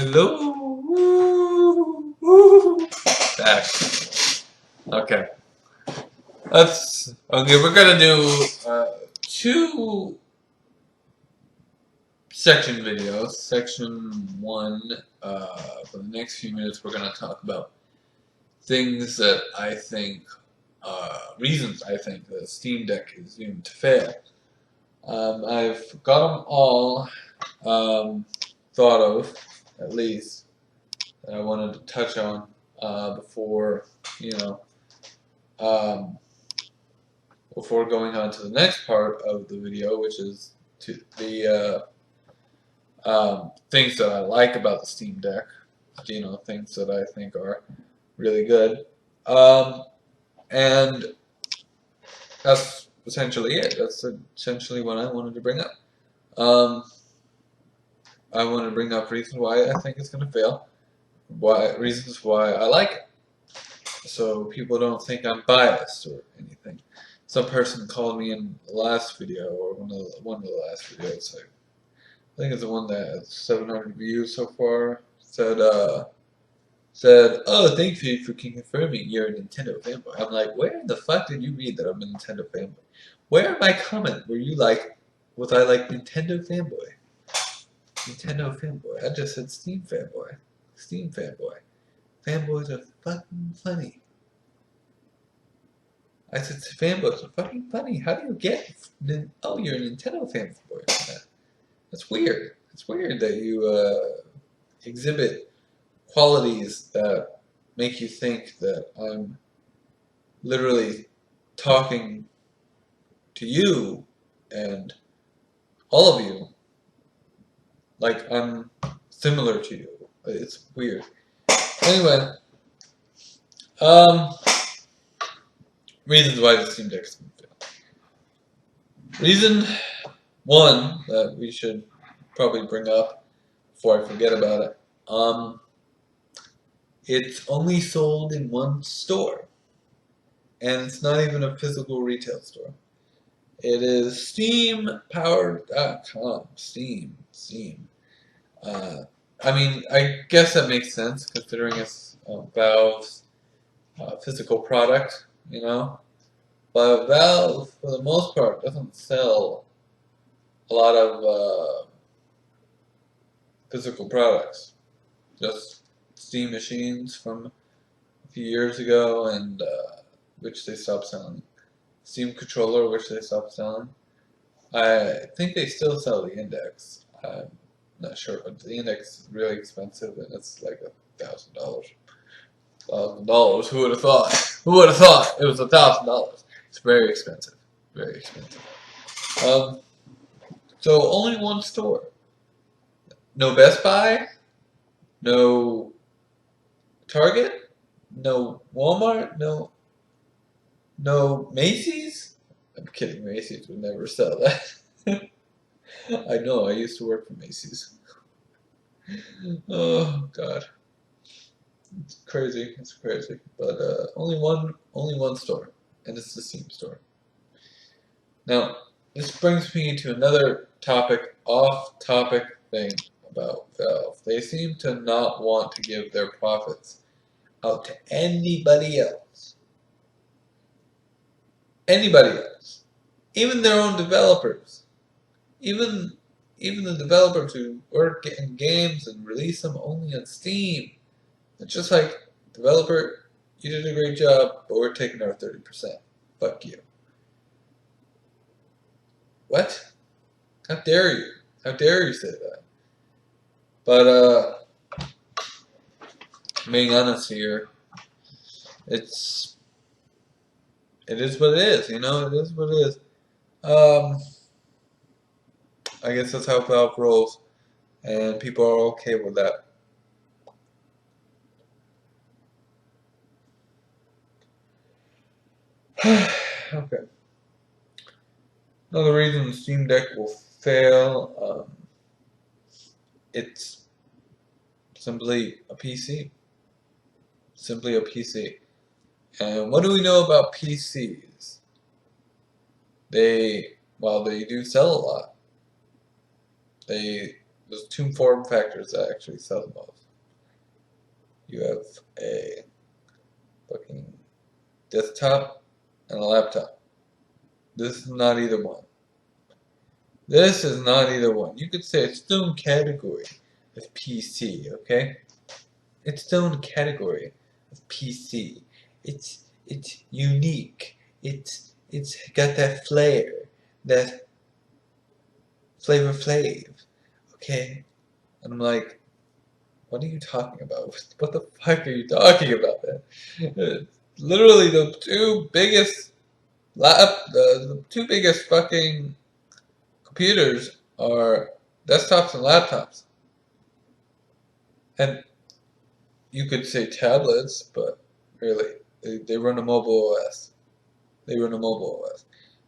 Hello. Back. Okay. Okay. We're gonna do two section videos. Section one. For the next few minutes, we're gonna talk about things that I think, reasons I think the Steam Deck is doomed to fail. I've got them all thought of, at least, that I wanted to touch on before, you know, um, before going on to the next part of the video, which is the things that I like about the Steam Deck, things that I think are really good. And that's essentially it. That's essentially what I wanted to bring up. I want to bring up reasons why I think it's going to fail, reasons why I like it, so people don't think I'm biased or anything. Some person called me in the last video, or one of the last videos. I think it's the one that has 700 views so far. Said, "Oh, thank you for confirming you're a Nintendo fanboy." I'm like, where in the fuck did you read that I'm a Nintendo fanboy? Where in my comment were you like, was I like Nintendo fanboy? Nintendo fanboy. I just said Steam fanboy. Steam fanboy. Fanboys are fucking funny. I said fanboys are fucking funny. How do you get? Oh, you're a Nintendo fanboy. That's weird. It's weird that you exhibit qualities that make you think that I'm literally talking to you and all of you like I'm similar to you. It's weird. Anyway, reasons why the Steam Deck is going to fail. Reason one that we should probably bring up before I forget about it. It's only sold in one store, and it's not even a physical retail store. It is SteamPowered.com. Steam. I mean, I guess that makes sense considering it's Valve's physical product, you know. But Valve, for the most part, doesn't sell a lot of physical products. Just Steam machines from a few years ago, and which they stopped selling. Steam controller, which they stopped selling. I think they still sell the Index. I'm not sure, but the Index is really expensive, and it's like $1,000. $1,000. Who would have thought? Who would have thought it was $1,000? It's very expensive. Very expensive. So only one store. No Best Buy. No Target. No Walmart. No Macy's. I'm kidding. Macy's would never sell that. I know. I used to work for Macy's. Oh God. It's crazy. It's crazy. But only one store, and it's the Steam store. Now, this brings me to another topic, off-topic thing about Valve. They seem to not want to give their profits out to anybody else. Anybody else. Even their own developers. Even the developers who work in games and release them only on Steam. It's just like, developer, you did a great job, but we're taking our 30%. Fuck you. What? How dare you? How dare you say that? But, being honest here, it is what it is, you know? It is what it is. I guess that's how Valve rolls, and people are okay with that. Okay. Another reason the Steam Deck will fail, it's simply a PC. Simply a PC. And what do we know about PCs? While they do sell a lot, they there's two form factors that actually sell the most. You have a fucking desktop and a laptop. This is not either one. This is not either one. You could say it's still in category of PC, okay? It's still in the category of PC. It's unique. It's got that flair, that Flavor Flav, okay? And I'm like, what are you talking about? What the fuck are you talking about, man? Literally the two biggest fucking computers are desktops and laptops. And you could say tablets, but really, they run a mobile OS. They run a mobile OS.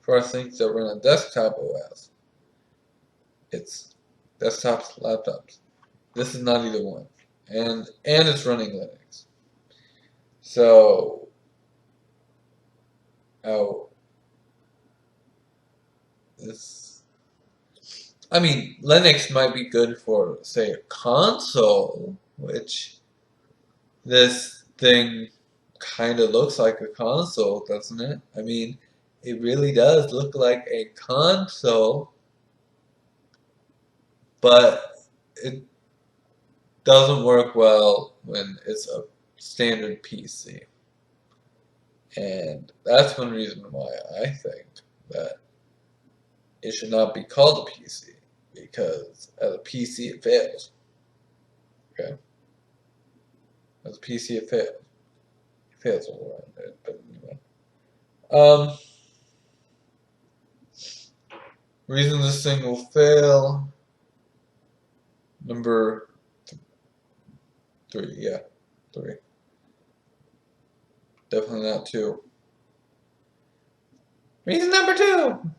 For things that run a desktop OS, it's desktops, laptops. This is not either one. And it's running Linux. So, oh, this, I mean, Linux might be good for, say, a console, which this thing kind of looks like a console, doesn't it? I mean, it really does look like a console, but it doesn't work well when it's a standard PC. And that's one reason why I think that it should not be called a PC, because as a PC it fails. Okay? As a PC it fails. It fails all around it, but anyway. Reason this thing will fail. Number 3, yeah. 3. Definitely not 2. Reason number 2!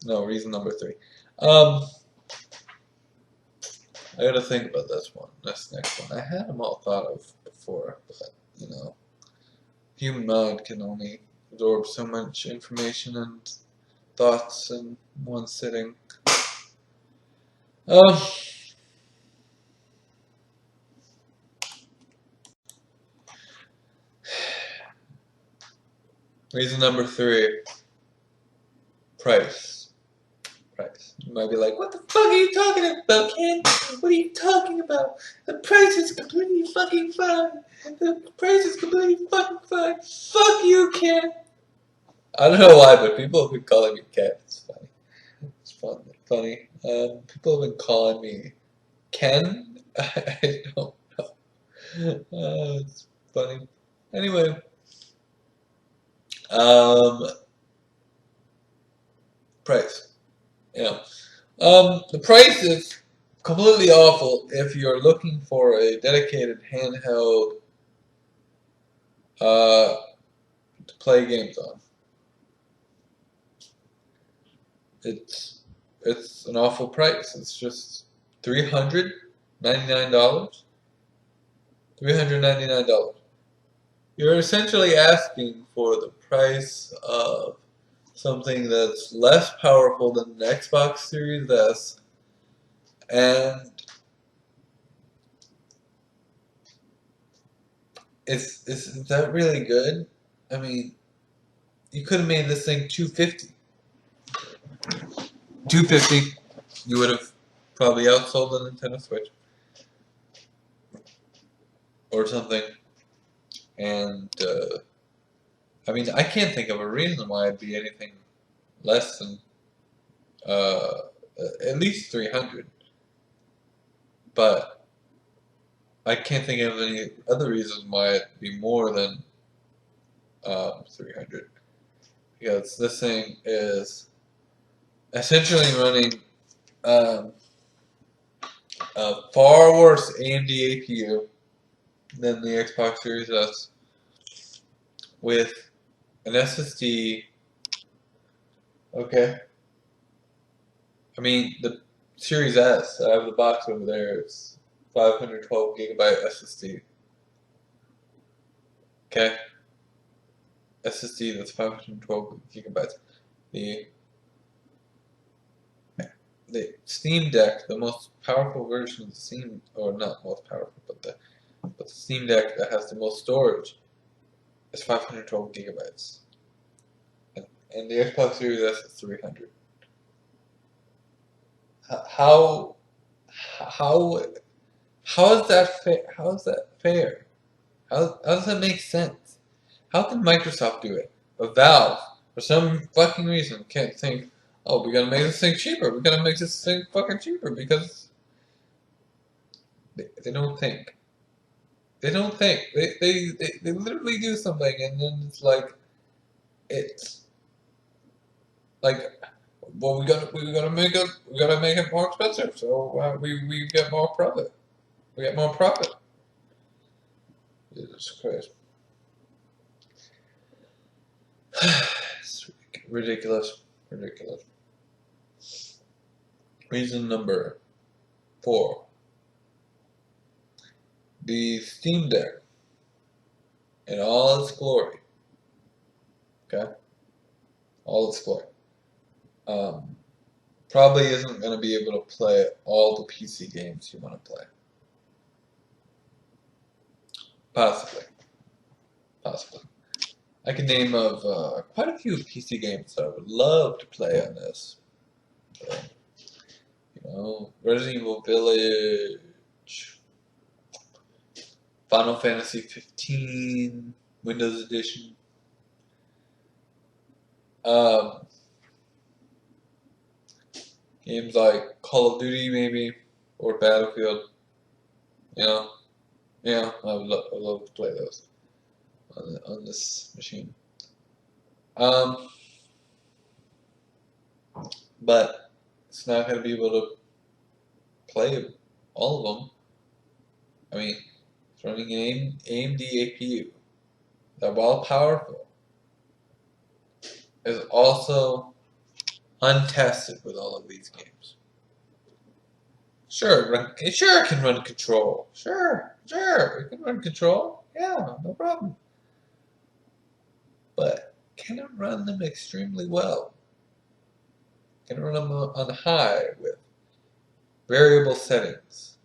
No, reason number 3. I gotta think about this next one. I had them all thought of before, but, you know, human mind can only absorb so much information and thoughts in one sitting. Reason number 3, price. You might be like, what the fuck are you talking about, Ken? What are you talking about? The price is completely fucking fine. The price is completely fucking fine. Fuck you, Ken. I don't know why, but people have been calling me Ken. It's funny. It's funny. People have been calling me Ken. I don't know. It's funny. Anyway, price. Yeah. The price is completely awful if you're looking for a dedicated handheld to play games on. It's an awful price. It's just $399. $399. You're essentially asking for the price of something that's less powerful than the Xbox Series S, and is that really good? I mean, you could have made this thing $250. $250, you would have probably outsold the Nintendo Switch or something. And I mean, I can't think of a reason why it'd be anything less than at least 300. But I can't think of any other reason why it'd be more than 300. Because this thing is essentially running a far worse AMD APU than the Xbox Series S, with an SSD. Okay. I mean, the Series S, I have the box over there, it's 512 gigabyte SSD. Okay. SSD that's 512 gigabytes. The the Steam Deck, the most powerful version of the Steam, or not most powerful, but the Steam Deck that has the most storage is 512 gigabytes, and the Xbox Series S is 300. How how how is that fair? How is that fair? How does that make sense? How can Microsoft do it? But Valve, for some fucking reason, can't think, oh, we gotta make this thing cheaper. We gotta make this thing fucking cheaper because they don't think. They don't think. They literally do something and then it's like, well, we gotta make it more expensive, so we get more profit. We get more profit. Jesus Christ. It's ridiculous. Ridiculous. Reason number 4. The Steam Deck in all its glory. Okay? All its glory. Probably isn't going to be able to play all the PC games you want to play. Possibly. Possibly. I can name of quite a few PC games that I would love to play on this. Resident Evil Village, Final Fantasy 15, Windows Edition. Games like Call of Duty, maybe, or Battlefield. I would love to play those on this machine. But it's not going to be able to play all of them. I mean, it's running an AMD APU that, while powerful, is also untested with all of these games. Sure, it can run Control. Sure, it can run Control. Yeah, no problem. But can it run them extremely well? Can it run them on high with variable settings?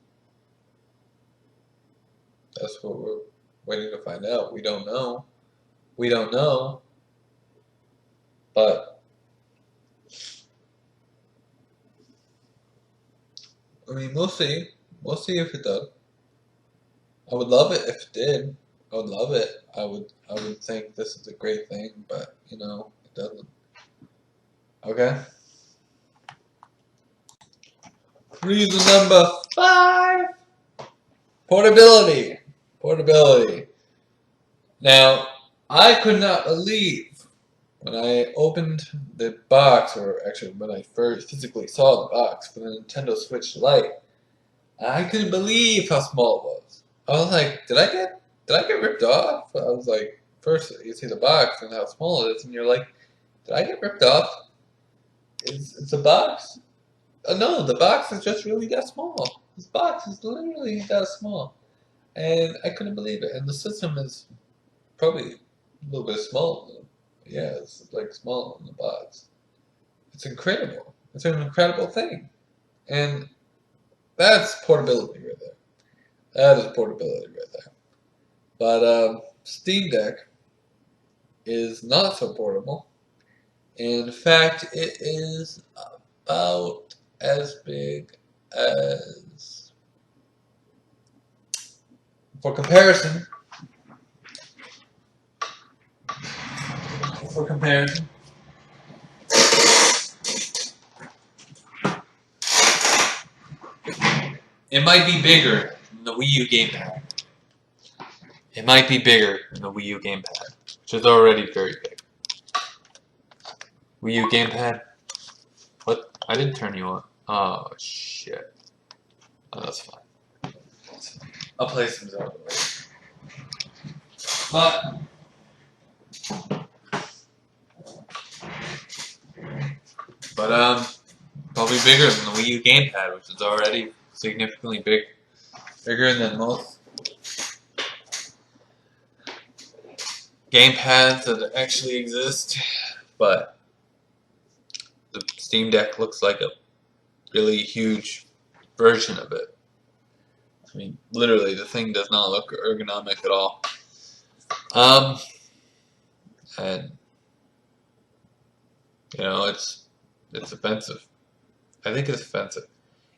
That's what we're waiting to find out. We don't know. We don't know. But I mean, we'll see. We'll see if it does. I would love it if it did. I would love it. I would think this is a great thing, but it doesn't. Okay. Reason number 5. Portability. Portability. Now, I could not believe when I opened the box, or actually when I first physically saw the box for the Nintendo Switch Lite, I couldn't believe how small it was. I was like, did I get ripped off? I was like, first you see the box and how small it is, and you're like, did I get ripped off? Is the box? No, the box is just really that small. This box is literally that small. And I couldn't believe it. And the system is probably a little bit small. Yeah, it's like small in the box. It's incredible. It's an incredible thing. And that's portability right there. That is portability right there. But Steam Deck is not so portable. In fact, it is about as big as, for comparison, it might be bigger than the Wii U gamepad. It might be bigger than the Wii U gamepad, which is already very big. Wii U gamepad? What? I didn't turn you on. Oh, shit. Oh, that's fine. I'll play some Zelda later. But probably bigger than the Wii U gamepad, which is already significantly bigger than most gamepads that actually exist. But the Steam Deck looks like a really huge version of it. I mean, literally, the thing does not look ergonomic at all. And you know, it's offensive. I think it's offensive.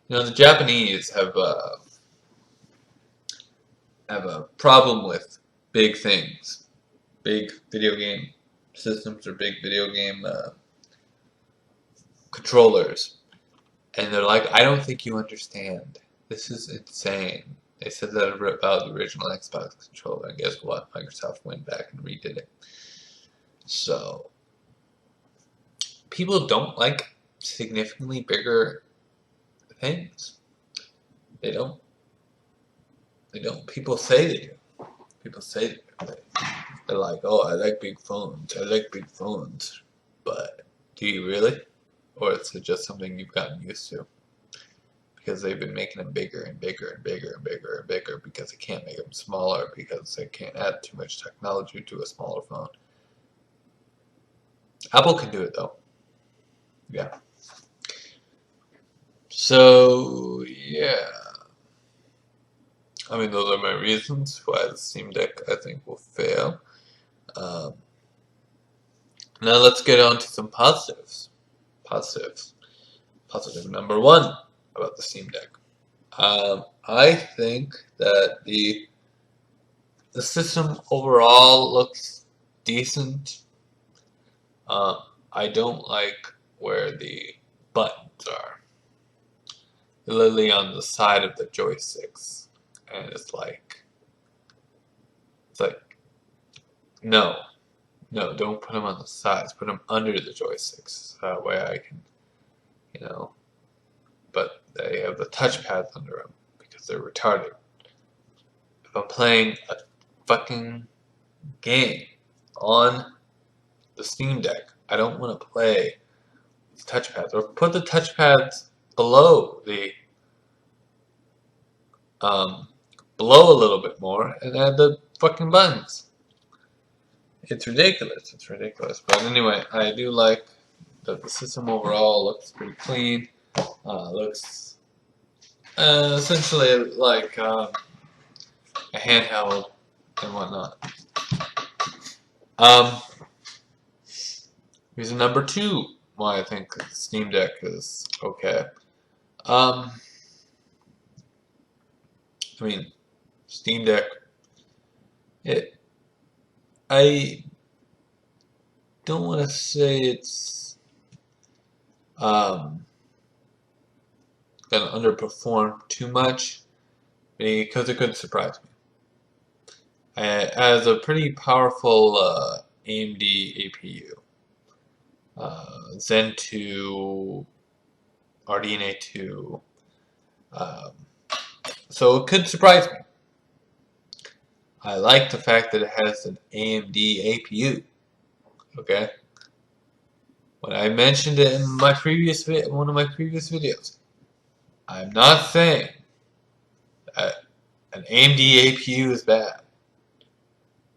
You know, the Japanese have a problem with big things, big video game systems or big video game controllers, and they're like, I don't think you understand. This is insane. They said that about the original Xbox controller, and guess what? Microsoft went back and redid it. So, people don't like significantly bigger things. They don't. They don't. People say they do. People say they do. They're like, oh, I like big phones. I like big phones. But do you really? Or is it just something you've gotten used to? Because they've been making them bigger and bigger and bigger and bigger and bigger because they can't make them smaller because they can't add too much technology to a smaller phone. Apple can do it though. Yeah. So, yeah. I mean, those are my reasons why the Steam Deck, I think, will fail. Now let's get on to some positives. Positive number one about the Steam Deck. I think that the system overall looks decent. I don't like where the buttons are. They're literally on the side of the joysticks, and it's like, no, don't put them on the sides. Put them under the joysticks. That way I can, you know. But they have the touchpads under them because they're retarded. If I'm playing a fucking game on the Steam Deck, I don't want to play with touchpads. Or put the touchpads below below a little bit more and add the fucking buttons. It's ridiculous. It's ridiculous. But anyway, I do like that the system overall looks pretty clean. Looks essentially like a handheld and whatnot. Reason number two why I think the Steam Deck is okay. I mean, Steam Deck. I don't want to say it's gonna underperform too much because it could surprise me. It has a pretty powerful AMD APU, Zen 2, RDNA 2, so it could surprise me. I like the fact that it has an AMD APU. Okay. When I mentioned it in my previous one of my previous videos, I'm not saying that an AMD APU is bad.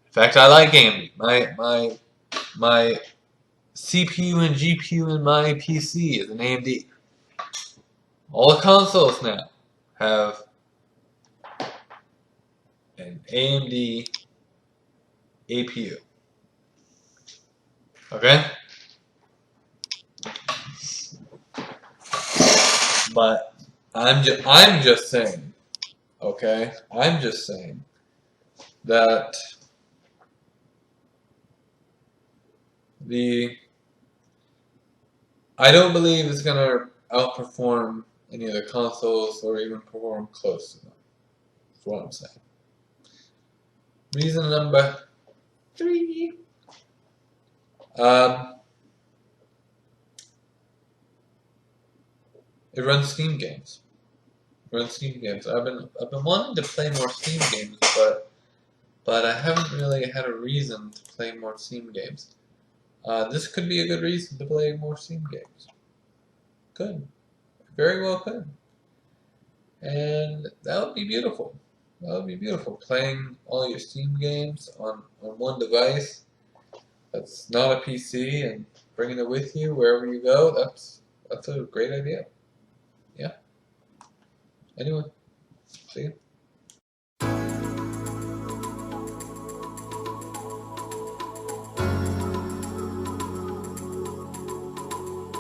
In fact, I like AMD. My CPU and GPU in my PC is an AMD. All the consoles now have an AMD APU. Okay? But I'm just saying, okay? I'm just saying that I don't believe it's gonna outperform any of the consoles or even perform close to them. That's what I'm saying. Reason number three. It runs Steam games. I've been wanting to play more Steam games, but I haven't really had a reason to play more Steam games. This could be a good reason to play more Steam games. Could. Very well could. And that would be beautiful. That would be beautiful. Playing all your Steam games on one device that's not a PC and bringing it with you wherever you go, that's a great idea. Anyway, see ya.